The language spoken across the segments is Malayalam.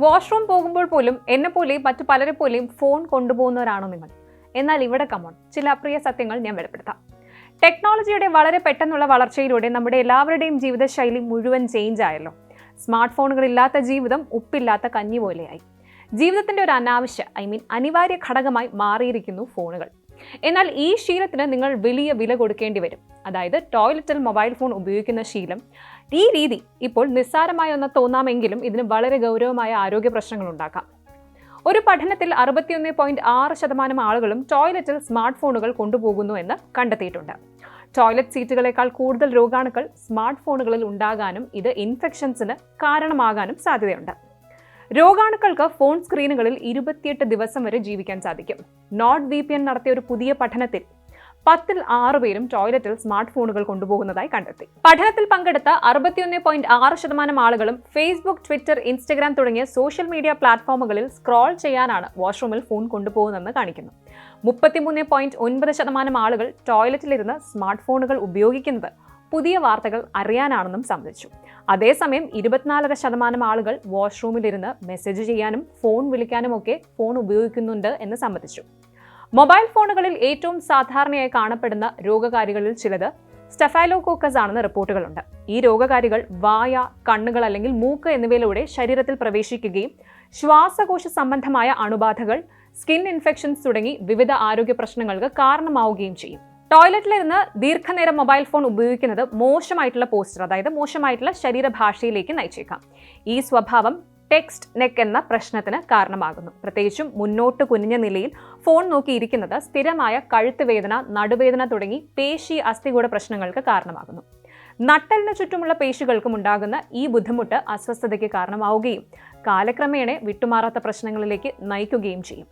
വാഷ്റൂം പോകുമ്പോൾ പോലും എന്നെപ്പോലെയും മറ്റു പലരെ പോലെയും ഫോൺ കൊണ്ടുപോകുന്നവരാണോ നിങ്ങൾ? എന്നാൽ ഇവിടെ കമോൺ, ചില അപ്രിയ സത്യങ്ങൾ ഞാൻ വെളിപ്പെടുത്താം. ടെക്നോളജിയുടെ വളരെ പെട്ടെന്നുള്ള വളർച്ചയിലൂടെ നമ്മുടെ എല്ലാവരുടെയും ജീവിതശൈലി മുഴുവൻ ചേഞ്ച് ആയല്ലോ. സ്മാർട്ട് ഫോണുകളില്ലാത്ത ജീവിതം ഉപ്പില്ലാത്ത കഞ്ഞി പോലെയായി. ജീവിതത്തിന്റെ ഒരു അനിവാര്യ ഘടകമായി മാറിയിരിക്കുന്നു ഫോണുകൾ. എന്നാൽ ഈ ശീലത്തിന് നിങ്ങൾ വലിയ വില കൊടുക്കേണ്ടി വരും. അതായത് ടോയ്ലറ്റിൽ മൊബൈൽ ഫോൺ ഉപയോഗിക്കുന്ന ശീലം. ഈ രീതി ഇപ്പോൾ നിസ്സാരമായ ഒന്ന് തോന്നാമെങ്കിലും ഇതിന് വളരെ ഗൗരവമായ ആരോഗ്യ പ്രശ്നങ്ങൾ ഉണ്ടാക്കാം. ഒരു പഠനത്തിൽ 61.6% ആളുകളും ടോയ്ലറ്റിൽ സ്മാർട്ട് ഫോണുകൾ കൊണ്ടുപോകുന്നു എന്ന് കണ്ടെത്തിയിട്ടുണ്ട്. ടോയ്ലറ്റ് സീറ്റുകളേക്കാൾ കൂടുതൽ രോഗാണുക്കൾ സ്മാർട്ട് ഫോണുകളിൽ ഉണ്ടാകാനും ഇത് ഇൻഫെക്ഷൻസിന് കാരണമാകാനും സാധ്യതയുണ്ട്. രോഗാണുക്കൾക്ക് ഫോൺ സ്ക്രീനുകളിൽ 28 ദിവസം വരെ ജീവിക്കാൻ സാധിക്കും. നോട്ട് VPN നടത്തിയ ഒരു പുതിയ പഠനത്തിൽ 10ൽ 6 പേരും ടോയ്ലറ്റിൽ സ്മാർട്ട് ഫോണുകൾ കൊണ്ടുപോകുന്നതായി കണ്ടെത്തി. പഠനത്തിൽ പങ്കെടുത്ത 61.6% ആളുകളും ഫേസ്ബുക്ക്, ട്വിറ്റർ, ഇൻസ്റ്റഗ്രാം തുടങ്ങിയ സോഷ്യൽ മീഡിയ പ്ലാറ്റ്ഫോമുകളിൽ സ്ക്രോൾ ചെയ്യാനാണ് വാഷ്റൂമിൽ ഫോൺ കൊണ്ടുപോകുന്നതെന്ന് കാണിക്കുന്നു. 33.9% ആളുകൾ ടോയ്ലറ്റിലിരുന്ന് സ്മാർട്ട് ഫോണുകൾ ഉപയോഗിക്കുന്നത് പുതിയ വാർത്തകൾ അറിയാനാണെന്നും സമ്മതിച്ചു. അതേസമയം 24% ആളുകൾ വാഷ്റൂമിലിരുന്ന് മെസ്സേജ് ചെയ്യാനും ഫോൺ വിളിക്കാനും ഒക്കെ ഫോൺ ഉപയോഗിക്കുന്നുണ്ട് എന്ന് സമ്മതിച്ചു. മൊബൈൽ ഫോണുകളിൽ ഏറ്റവും സാധാരണയായി കാണപ്പെടുന്ന രോഗകാരികളിൽ ചിലത് സ്റ്റഫൈലോകോക്കസ് ആണെന്ന് റിപ്പോർട്ടുകളുണ്ട്. ഈ രോഗകാരികൾ വായ, കണ്ണുകൾ അല്ലെങ്കിൽ മൂക്ക് എന്നിവയിലൂടെ ശരീരത്തിൽ പ്രവേശിക്കുകയും ശ്വാസകോശ സംബന്ധമായ അണുബാധകൾ, സ്കിൻ ഇൻഫെക്ഷൻസ് തുടങ്ങി വിവിധ ആരോഗ്യ പ്രശ്നങ്ങൾക്ക് കാരണമാവുകയും ചെയ്യും. ടോയ്ലറ്റിലിരുന്ന് ദീർഘനേരം മൊബൈൽ ഫോൺ ഉപയോഗിക്കുന്നത് മോശമായിട്ടുള്ള പോസ്റ്റർ, അതായത് മോശമായിട്ടുള്ള ശരീരഭാഷയിലേക്ക് നയിച്ചേക്കാം. ഈ സ്വഭാവം ടെക്സ്റ്റ് നെക്ക് എന്ന പ്രശ്നത്തിന് കാരണമാകുന്നു. പ്രത്യേകിച്ചും മുന്നോട്ട് കുനിഞ്ഞ നിലയിൽ ഫോൺ നോക്കിയിരിക്കുന്നത് സ്ഥിരമായ കഴുത്ത് വേദന, നടുവേദന തുടങ്ങി പേശി അസ്ഥികൂട പ്രശ്നങ്ങൾക്ക് കാരണമാകുന്നു. നട്ടലിന് ചുറ്റുമുള്ള പേശികൾക്കും ഉണ്ടാകുന്ന ഈ ബുദ്ധിമുട്ട് അസ്വസ്ഥതയ്ക്ക് കാരണമാവുകയും കാലക്രമേണ വിട്ടുമാറാത്ത പ്രശ്നങ്ങളിലേക്ക് നയിക്കുകയും ചെയ്യും.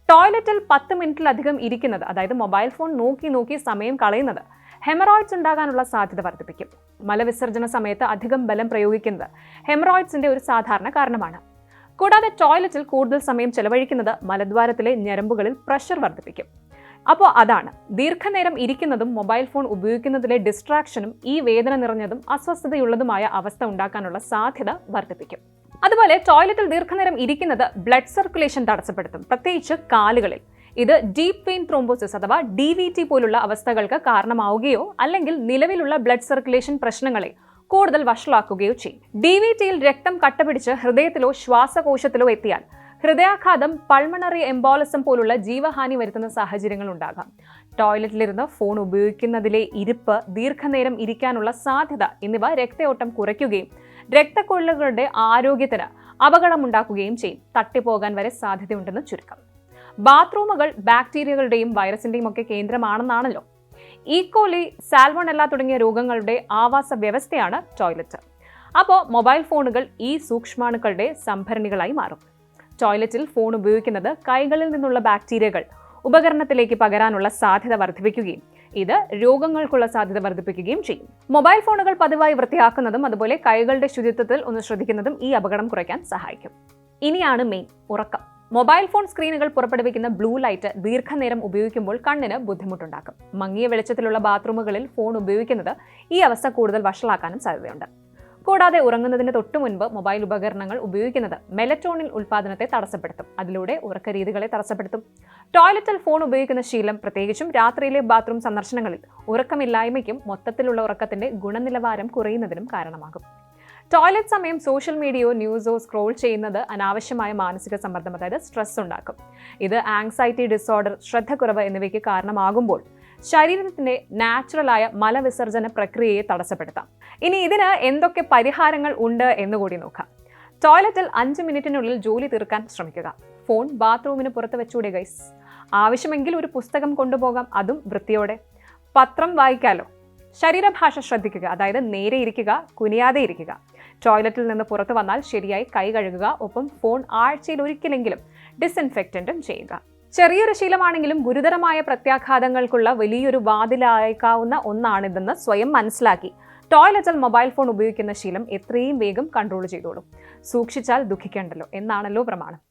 ടോയ്ലറ്റിൽ 10 മിനിറ്റിലധികം ഇരിക്കുന്നത്, അതായത് മൊബൈൽ ഫോൺ നോക്കി സമയം കളയുന്നത് ഹെമറോയിഡ്സ് ഉണ്ടാകാനുള്ള സാധ്യത വർദ്ധിപ്പിക്കും. മലവിസർജന സമയത്ത് അധികം ബലം പ്രയോഗിക്കുന്നത് ഹെമറോയിഡ്സിന്റെ ഒരു സാധാരണ കാരണമാണ്. കൂടാതെ ടോയ്ലറ്റിൽ കൂടുതൽ സമയം ചെലവഴിക്കുന്നത് മലദ്വാരത്തിലെ ഞരമ്പുകളിൽ പ്രഷർ വർദ്ധിപ്പിക്കും. അപ്പോൾ അതാണ്, ദീർഘനേരം ഇരിക്കുന്നതും മൊബൈൽ ഫോൺ ഉപയോഗിക്കുന്നതിലെ ഡിസ്ട്രാക്ഷനും ഈ വേദന നിറഞ്ഞതും അസ്വസ്ഥതയുള്ളതുമായ അവസ്ഥ ഉണ്ടാക്കാനുള്ള സാധ്യത വർദ്ധിപ്പിക്കും. അതുപോലെ ടോയ്ലറ്റിൽ ദീർഘനേരം ഇരിക്കുന്നത് ബ്ലഡ് സർക്കുലേഷൻ തടസ്സപ്പെടുത്തും, പ്രത്യേകിച്ച് കാലുകളിൽ. ഇത് ഡീപ് വെയിൻ ത്രോംബോസിസ് അഥവാ DVT പോലുള്ള അവസ്ഥകൾക്ക് കാരണമാവുകയോ അല്ലെങ്കിൽ നിലവിലുള്ള ബ്ലഡ് സർക്കുലേഷൻ പ്രശ്നങ്ങളെ കൂടുതൽ വഷളാക്കുകയോ ചെയ്യും. DVTയിൽ രക്തം കട്ടപിടിച്ച് ഹൃദയത്തിലോ ശ്വാസകോശത്തിലോ എത്തിയാൽ ഹൃദയാഘാതം, പൾമണറി എംബോളിസം പോലുള്ള ജീവഹാനി വരുത്തുന്ന സാഹചര്യങ്ങൾ ഉണ്ടാകാം. ടോയ്ലറ്റിലിരുന്ന് ഫോൺ ഉപയോഗിക്കുന്നതിലെ ഇരിപ്പ്, ദീർഘനേരം ഇരിക്കാനുള്ള സാധ്യത എന്നിവ രക്തയോട്ടം കുറയ്ക്കുകയും രക്തക്കൊഴലുകളുടെ ആരോഗ്യത്തിന് അപകടമുണ്ടാക്കുകയും ചെയ്യും. തട്ടിപ്പോകാൻ വരെ സാധ്യതയുണ്ടെന്ന് ചുരുക്കം. ബാത്റൂമുകൾ ബാക്ടീരിയകളുടെയും വൈറസിന്റെയും ഒക്കെ കേന്ദ്രമാണെന്നാണല്ലോ. ഈക്കോലി, സാൽമോണെല്ല തുടങ്ങിയ രോഗങ്ങളുടെ ആവാസ വ്യവസ്ഥയാണ് ടോയ്ലറ്റ്. അപ്പോൾ മൊബൈൽ ഫോണുകൾ ഈ സൂക്ഷ്മാണുക്കളുടെ സംഭരണികളായി മാറും. ടോയ്ലറ്റിൽ ഫോൺ ഉപയോഗിക്കുന്നത് കൈകളിൽ നിന്നുള്ള ബാക്ടീരിയകൾ ഉപകരണത്തിലേക്ക് പകരാനുള്ള സാധ്യത വർദ്ധിപ്പിക്കുകയും ഇത് രോഗങ്ങൾക്കുള്ള സാധ്യത വർദ്ധിപ്പിക്കുകയും ചെയ്യും. മൊബൈൽ ഫോണുകൾ പതിവായി വൃത്തിയാക്കുന്നതും അതുപോലെ കൈകളുടെ ശുചിത്വത്തിൽ ഒന്ന് ശ്രദ്ധിക്കുന്നതും ഈ അപകടം കുറയ്ക്കാൻ സഹായിക്കും. ഇനിയാണ് മെയിൻ, ഉറക്കം. മൊബൈൽ ഫോൺ സ്ക്രീനുകൾ പുറപ്പെടുവിക്കുന്ന ബ്ലൂ ലൈറ്റ് ദീർഘനേരം ഉപയോഗിക്കുമ്പോൾ കണ്ണിന് ബുദ്ധിമുട്ടുണ്ടാക്കും. മങ്ങിയ വെളിച്ചത്തിലുള്ള ബാത്റൂമുകളിൽ ഫോൺ ഉപയോഗിക്കുന്നത് ഈ അവസ്ഥ കൂടുതൽ വഷളാക്കാനും സാധ്യതയുണ്ട്. കൂടാതെ ഉറങ്ങുന്നതിന് തൊട്ടു മുൻപ് മൊബൈൽ ഉപകരണങ്ങൾ ഉപയോഗിക്കുന്നത് മെലറ്റോണിൻ ഉൽപ്പാദനത്തെ തടസ്സപ്പെടുത്തും. അതിലൂടെ ഉറക്ക രീതികളെ തടസ്സപ്പെടുത്തും. ടോയ്ലറ്റിൽ ഫോൺ ഉപയോഗിക്കുന്ന ശീലം, പ്രത്യേകിച്ചും രാത്രിയിലെ ബാത്റൂം സന്ദർശനങ്ങളിൽ ഉറക്കമില്ലായ്മയ്ക്കും മൊത്തത്തിലുള്ള ഉറക്കത്തിന്റെ ഗുണനിലവാരം കുറയുന്നതിനും കാരണമാകും. ടോയ്ലറ്റ് സമയം സോഷ്യൽ മീഡിയയോ ന്യൂസോ സ്ക്രോൾ ചെയ്യുന്നത് അനാവശ്യമായ മാനസിക സമ്മർദ്ദം, അതായത് സ്ട്രെസ് ഉണ്ടാക്കും. ഇത് ആങ്സൈറ്റി ഡിസോർഡർ, ശ്രദ്ധക്കുറവ് എന്നിവയ്ക്ക് കാരണമാകുമ്പോൾ ശരീരത്തിന്റെ നാച്ചുറലായ മലവിസർജന പ്രക്രിയയെ തടസ്സപ്പെടുത്താം. ഇനി ഇതിന് എന്തൊക്കെ പരിഹാരങ്ങൾ ഉണ്ട് എന്നുകൂടി നോക്കാം. ടോയ്ലറ്റിൽ 5 മിനിറ്റിനുള്ളിൽ ജോലി തീർക്കാൻ ശ്രമിക്കുക. ഫോൺ ബാത്റൂമിന് പുറത്ത് വെച്ചൂടെ ഗൈസ്? ആവശ്യമെങ്കിൽ ഒരു പുസ്തകം കൊണ്ടുപോകാം, അതും വൃത്തിയോടെ. പത്രം വായിക്കാലോ. ശരീരഭാഷ ശ്രദ്ധിക്കുക, അതായത് നേരെ ഇരിക്കുക, കുനിയാതെ ഇരിക്കുക. ടോയ്ലറ്റിൽ നിന്ന് പുറത്തു വന്നാൽ ശരിയായി കൈ കഴുകുക. ഒപ്പം ഫോൺ ആഴ്ചയിൽ ഒരിക്കലെങ്കിലും ഡിസ്ഇൻഫെക്റ്റന്റും ചെയ്യുക. ചെറിയൊരു ശീലമാണെങ്കിലും ഗുരുതരമായ പ്രത്യാഘാതങ്ങൾക്കുള്ള വലിയൊരു വാതിലായേക്കാവുന്ന ഒന്നാണിതെന്ന് സ്വയം മനസ്സിലാക്കി ടോയ്ലറ്റിൽ മൊബൈൽ ഫോൺ ഉപയോഗിക്കുന്ന ശീലം എത്രയും വേഗം കൺട്രോൾ ചെയ്തോളൂ. സൂക്ഷിച്ചാൽ ദുഃഖിക്കേണ്ടല്ലോ എന്നാണല്ലോ പ്രമാണം.